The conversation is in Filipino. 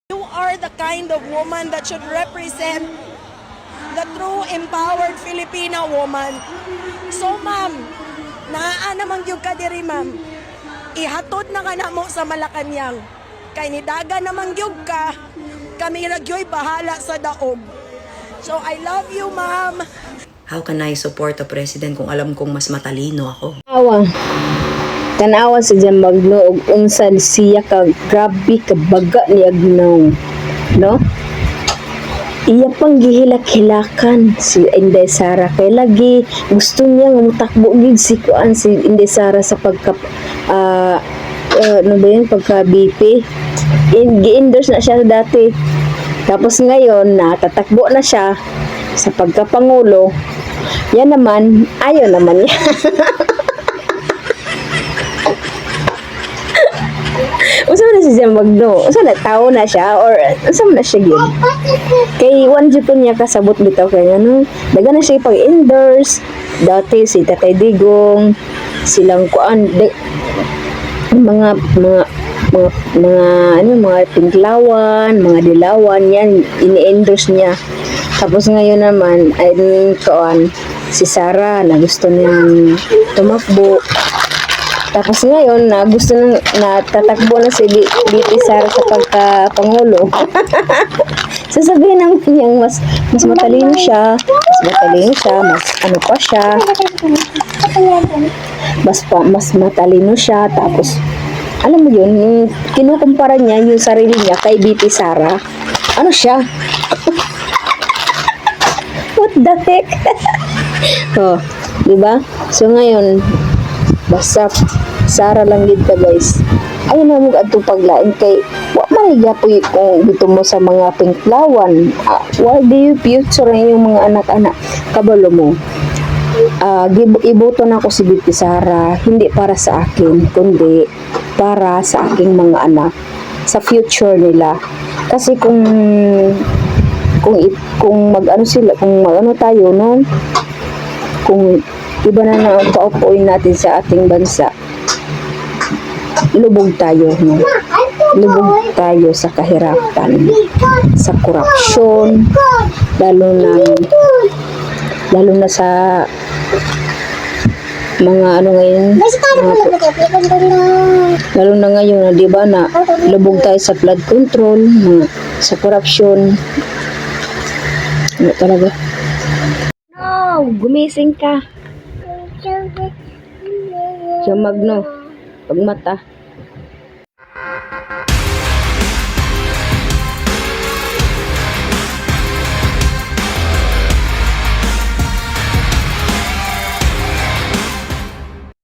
You are the kind of woman that should represent the true empowered Filipina woman. So ma'am, naa namang gyud ka diri ma'am. Ihatod na kana mo sa Malacañang. Kay nidaga namang gyud ka, kami ra gyoy bahala sa daog. So I love you ma'am. How can I support a president kung alam kong mas matalino ako? Tanawa sa dyan magno og unsan siya ka grabe ka baga ni Agnaw, no? Iya pang gihilak-hilakan si Inday Sara kay lagi gusto niya nga mutakbo gid si kuan si Inday Sara sa pagka ano ba yun, pagka BP. Gi-endorse na siya dati. Tapos ngayon natatakbo na siya sa pagkapangulo. Yan naman, ayaw naman niya. Usa man na siya magno. Usa na tao na siya or usa man na siya gyud. Kay one jud niya kasabot bitaw kay ano, daga na siya pag-endorse. Dati si Tatay Digong, silang kuan mga Pinklawan, mga Dilawan yan ini-endorse niya. Tapos ngayon naman ay kuan si Sara na gusto niyang tumakbo. Tapos ngayon na gusto na tatakbo na si BP Sara sa pagka-pangulo. Sasabihin ng niyang mas matalino siya, mas ano pa siya. Mas matalino siya, tapos alam mo yun, kinukumpara niya yung sarili niya kay BP Sara. Ano siya? What the heck? Oh, diba? So ngayon, basta Sara lang gid ka guys. Ayun na mo adto paglain kay wa man gapoy kung dito mo sa mga Pinklawan. Why do you future yung mga anak-anak? Kabalo mo. Iboto na ako si BP Sara hindi para sa akin kundi para sa aking mga anak, sa future nila. Kasi kung mag-ano sila, kung mag-ano tayo, no? Kung iba na ang paupuin natin sa ating bansa, lubog tayo, no? Lubog tayo sa kahirapan, sa korupsyon, lalo na sa mga ano ngayon, lalo na ngayon, di ba, na lubog tayo sa flood control, sa korupsyon. Ano talaga? No, gumising ka. Sa magno, pagmata.